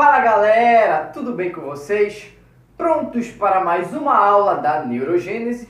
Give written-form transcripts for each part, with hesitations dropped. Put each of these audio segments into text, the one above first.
Fala galera, tudo bem com vocês? Prontos para mais uma aula da neurogênese?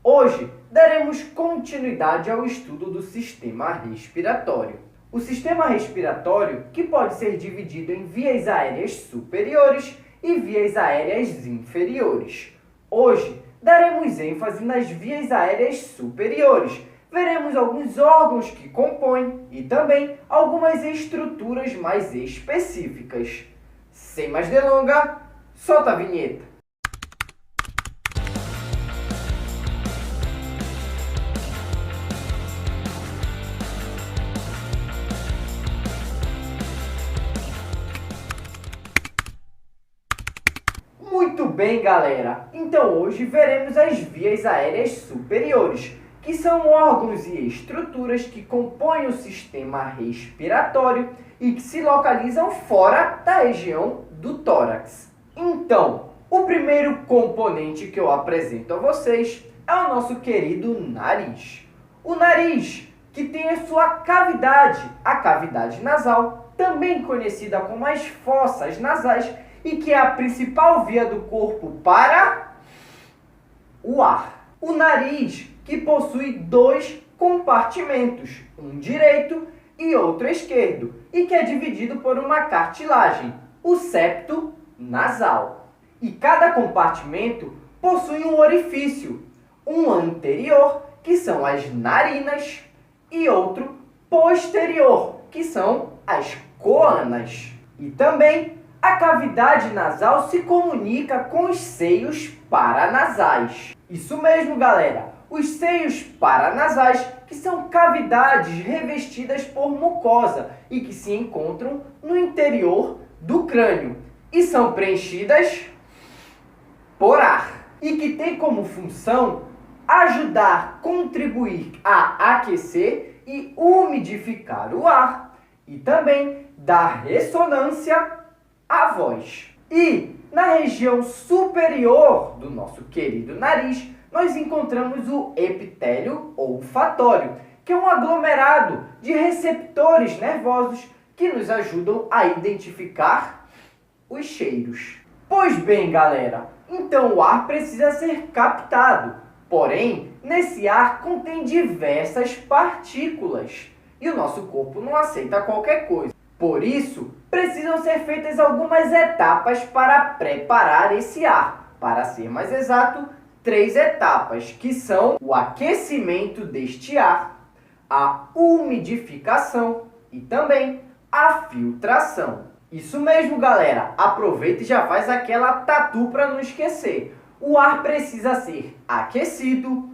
Hoje daremos continuidade ao estudo do sistema respiratório. O sistema respiratório, que pode ser dividido em vias aéreas superiores e vias aéreas inferiores. Hoje daremos ênfase nas vias aéreas superiores. Veremos alguns órgãos que compõem e também algumas estruturas mais específicas. Sem mais delongas, solta a vinheta! Muito bem, galera! Então hoje veremos as vias aéreas superiores, que são órgãos e estruturas que compõem o sistema respiratório e que se localizam fora da região do tórax. Então, o primeiro componente que eu apresento a vocês é o nosso querido nariz. O nariz, que tem a sua cavidade, a cavidade nasal, também conhecida como as fossas nasais, e que é a principal via do corpo para o ar. O nariz, que possui dois compartimentos, um direito e outro esquerdo, e que é dividido por uma cartilagem, o septo nasal. E cada compartimento possui um orifício, um anterior, que são as narinas, e outro posterior, que são as coanas. E também a cavidade nasal se comunica com os seios paranasais. Isso mesmo, galera! Os seios paranasais, que são cavidades revestidas por mucosa e que se encontram no interior do crânio e são preenchidas por ar e que tem como função ajudar, contribuir a aquecer e umidificar o ar e também dar ressonância à voz. E na região superior do nosso querido nariz, nós encontramos o epitélio olfatório, que é um aglomerado de receptores nervosos que nos ajudam a identificar os cheiros. Pois bem, galera, então o ar precisa ser captado, porém, nesse ar contém diversas partículas e o nosso corpo não aceita qualquer coisa. Por isso, precisam ser feitas algumas etapas para preparar esse ar. Para ser mais exato, 3 etapas, que são o aquecimento deste ar, a umidificação e também a filtração. Isso mesmo, galera! Aproveita e já faz aquela tatu para não esquecer. O ar precisa ser aquecido,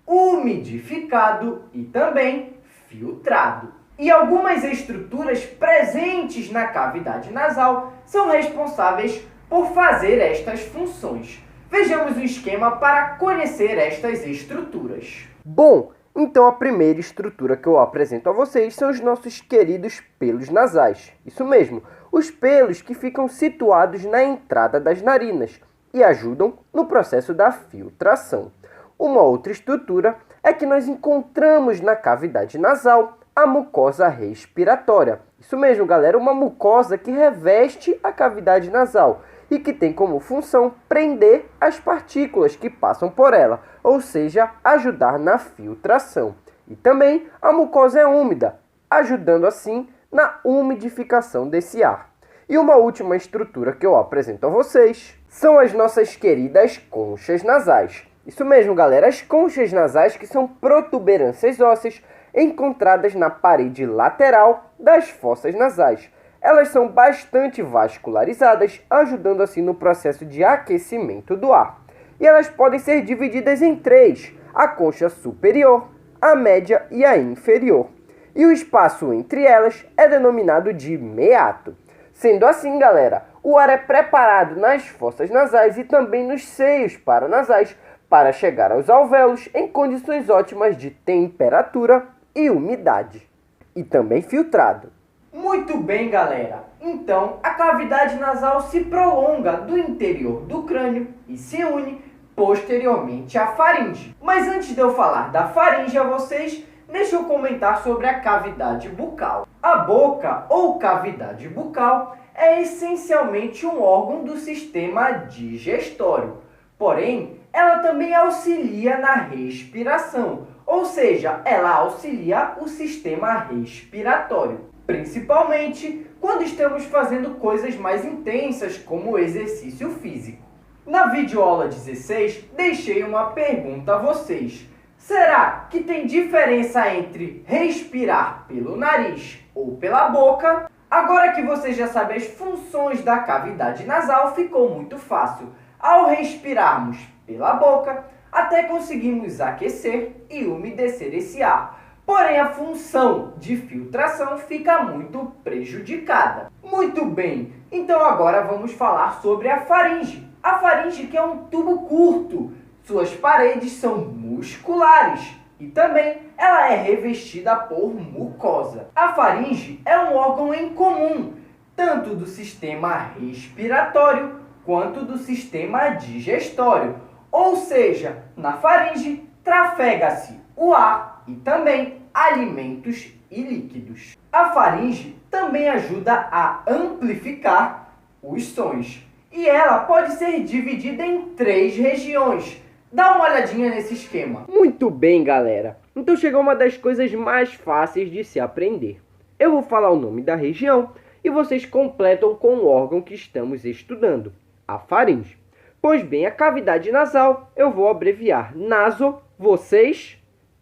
umidificado e também filtrado. E algumas estruturas presentes na cavidade nasal são responsáveis por fazer estas funções. Vejamos o esquema para conhecer estas estruturas. Bom, então a primeira estrutura que eu apresento a vocês são os nossos queridos pelos nasais. Isso mesmo, os pelos que ficam situados na entrada das narinas e ajudam no processo da filtração. Uma outra estrutura é que nós encontramos na cavidade nasal a mucosa respiratória. Isso mesmo, galera, uma mucosa que reveste a cavidade nasal e que tem como função prender as partículas que passam por ela, ou seja, ajudar na filtração. E também a mucosa é úmida, ajudando assim na umidificação desse ar. E uma última estrutura que eu apresento a vocês são as nossas queridas conchas nasais. Isso mesmo, galera, as conchas nasais, que são protuberâncias ósseas encontradas na parede lateral das fossas nasais. Elas são bastante vascularizadas, ajudando assim no processo de aquecimento do ar. E elas podem ser divididas em 3, a concha superior, a média e a inferior. E o espaço entre elas é denominado de meato. Sendo assim, galera, o ar é preparado nas fossas nasais e também nos seios paranasais para chegar aos alvéolos em condições ótimas de temperatura e umidade. E também filtrado. Muito bem, galera! Então, a cavidade nasal se prolonga do interior do crânio e se une posteriormente à faringe. Mas antes de eu falar da faringe a vocês, deixa eu comentar sobre a cavidade bucal. A boca ou cavidade bucal é essencialmente um órgão do sistema digestório. Porém, ela também auxilia na respiração, ou seja, ela auxilia o sistema respiratório, principalmente quando estamos fazendo coisas mais intensas, como o exercício físico. Na videoaula 16, deixei uma pergunta a vocês. Será que tem diferença entre respirar pelo nariz ou pela boca? Agora que você já sabe as funções da cavidade nasal, ficou muito fácil. Ao respirarmos pela boca, até conseguimos aquecer e umedecer esse ar. Porém, a função de filtração fica muito prejudicada. Muito bem, então agora vamos falar sobre a faringe. A faringe, que é um tubo curto, suas paredes são musculares e também ela é revestida por mucosa. A faringe é um órgão em comum, tanto do sistema respiratório quanto do sistema digestório. Ou seja, na faringe trafega-se o ar e também alimentos e líquidos. A faringe também ajuda a amplificar os sons. E ela pode ser dividida em 3 regiões. Dá uma olhadinha nesse esquema. Muito bem, galera. Então chegou uma das coisas mais fáceis de se aprender. Eu vou falar o nome da região e vocês completam com o órgão que estamos estudando, a faringe. Pois bem, a cavidade nasal eu vou abreviar naso, vocês,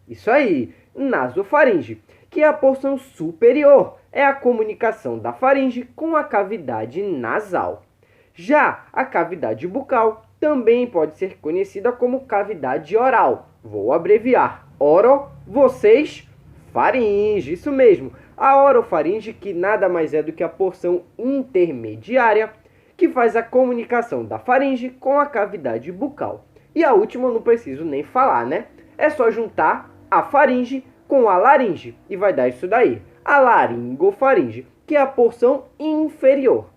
isso aí, nasofaringe, que é a porção superior, é a comunicação da faringe com a cavidade nasal. Já a cavidade bucal também pode ser conhecida como cavidade oral. Vou abreviar oro, vocês, faringe. Isso mesmo, a orofaringe, que nada mais é do que a porção intermediária que faz a comunicação da faringe com a cavidade bucal. E a última eu não preciso nem falar, né? É só juntar a faringe com a laringe e vai dar isso daí, a laringofaringe, que é a porção inferior.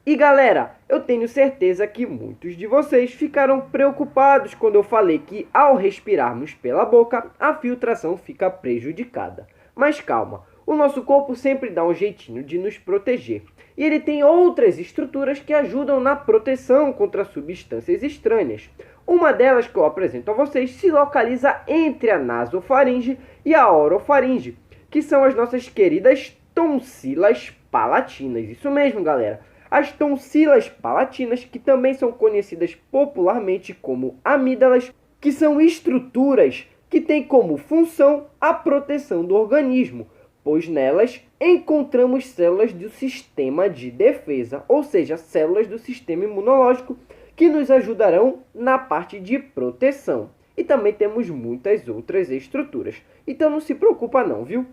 E galera, eu tenho certeza que muitos de vocês ficaram preocupados quando eu falei que ao respirarmos pela boca, a filtração fica prejudicada. Mas calma, o nosso corpo sempre dá um jeitinho de nos proteger. E ele tem outras estruturas que ajudam na proteção contra substâncias estranhas. Uma delas que eu apresento a vocês se localiza entre a nasofaringe e a orofaringe, que são as nossas queridas tonsilas palatinas. Isso mesmo, galera. As tonsilas palatinas, que também são conhecidas popularmente como amígdalas, que são estruturas que têm como função a proteção do organismo, pois nelas encontramos células do sistema de defesa, ou seja, células do sistema imunológico, que nos ajudarão na parte de proteção. E também temos muitas outras estruturas. Então não se preocupa não, viu?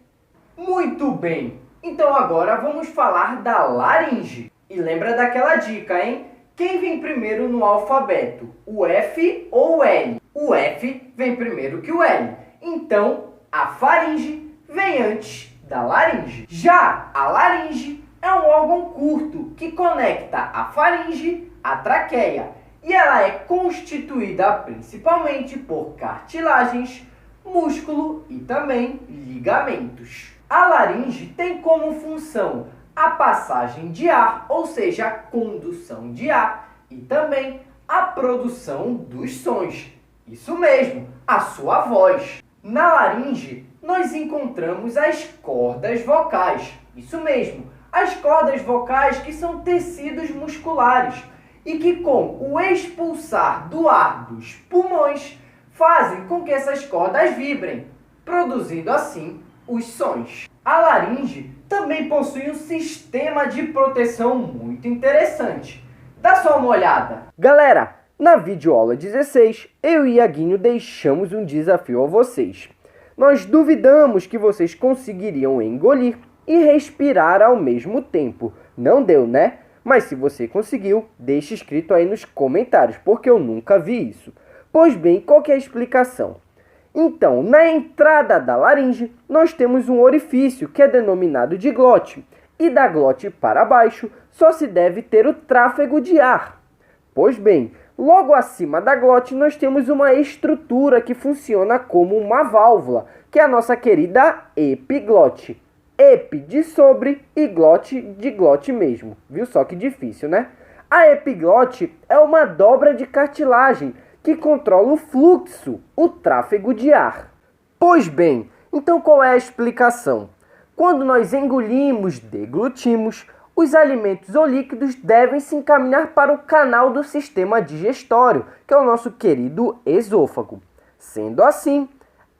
Muito bem! Então agora vamos falar da laringe. E lembra daquela dica, hein? Quem vem primeiro no alfabeto? O F ou o L? O F vem primeiro que o L. Então, a faringe vem antes da laringe. Já a laringe é um órgão curto que conecta a faringe à traqueia. E ela é constituída principalmente por cartilagens, músculo e também ligamentos. A laringe tem como função a passagem de ar, ou seja, a condução de ar, e também a produção dos sons. Isso mesmo, a sua voz. Na laringe, nós encontramos as cordas vocais. Isso mesmo, as cordas vocais, que são tecidos musculares e que, com o expulsar do ar dos pulmões, fazem com que essas cordas vibrem, produzindo assim os sons. A laringe também possui um sistema de proteção muito interessante. Dá só uma olhada. Galera, na videoaula 16, eu e Iaguinho deixamos um desafio a vocês. Nós duvidamos que vocês conseguiriam engolir e respirar ao mesmo tempo. Não deu, né? Mas se você conseguiu, deixe escrito aí nos comentários, porque eu nunca vi isso. Pois bem, qual que é a explicação? Então, na entrada da laringe, nós temos um orifício que é denominado de glote. E da glote para baixo, só se deve ter o tráfego de ar. Pois bem, logo acima da glote, nós temos uma estrutura que funciona como uma válvula, que é a nossa querida epiglote. Epi de sobre e glote de glote mesmo. Viu só que difícil, né? A epiglote é uma dobra de cartilagem que controla o fluxo, o tráfego de ar. Pois bem, então qual é a explicação? Quando nós engolimos, deglutimos, os alimentos ou líquidos devem se encaminhar para o canal do sistema digestório, que é o nosso querido esôfago. Sendo assim,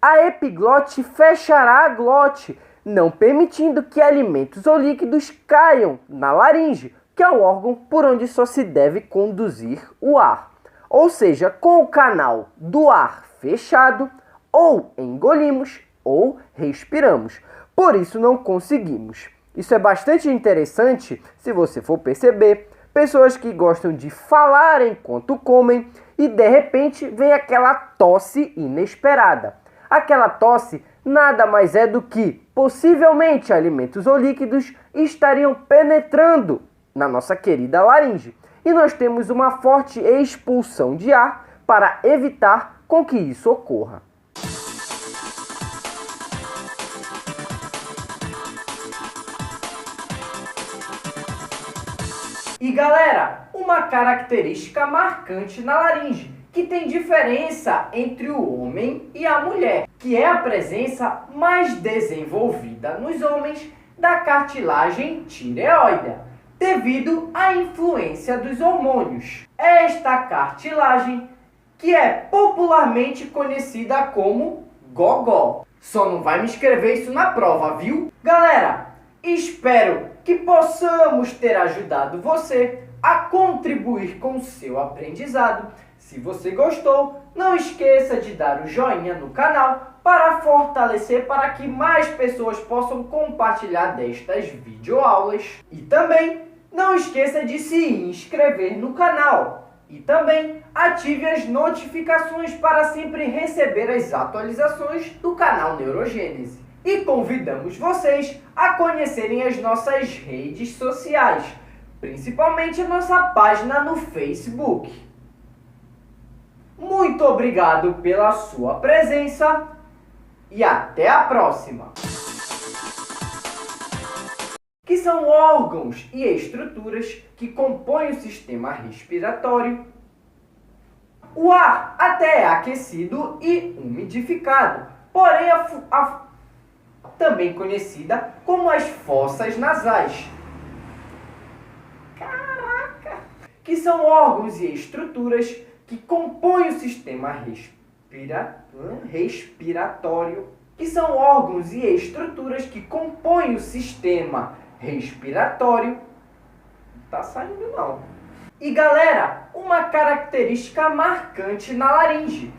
a epiglote fechará a glote, não permitindo que alimentos ou líquidos caiam na laringe, que é o órgão por onde só se deve conduzir o ar. Ou seja, com o canal do ar fechado, ou engolimos ou respiramos. Por isso não conseguimos. Isso é bastante interessante se você for perceber. Pessoas que gostam de falar enquanto comem e de repente vem aquela tosse inesperada. Aquela tosse nada mais é do que, possivelmente, alimentos ou líquidos estariam penetrando na nossa querida laringe. E nós temos uma forte expulsão de ar para evitar com que isso ocorra. E galera, uma característica marcante na laringe, que tem diferença entre o homem e a mulher, que é a presença mais desenvolvida nos homens da cartilagem tireoide, devido à influência dos hormônios. Esta cartilagem, que é popularmente conhecida como gogó. Só não vai me escrever isso na prova, viu? Galera, espero que possamos ter ajudado você a contribuir com o seu aprendizado. Se você gostou, não esqueça de dar o joinha no canal para fortalecer, para que mais pessoas possam compartilhar destas videoaulas. E também não esqueça de se inscrever no canal. E também ative as notificações para sempre receber as atualizações do canal Neurogênese. E convidamos vocês a conhecerem as nossas redes sociais, principalmente a nossa página no Facebook. Muito obrigado pela sua presença e até a próxima! Que são órgãos e estruturas que compõem o sistema respiratório. O ar até é aquecido e umidificado, porém também conhecida como as fossas nasais. Caraca! Que são órgãos e estruturas que compõem o sistema respiratório. Que são órgãos e estruturas que compõem o sistema respiratório. Não tá saindo não. E galera, uma característica marcante na laringe,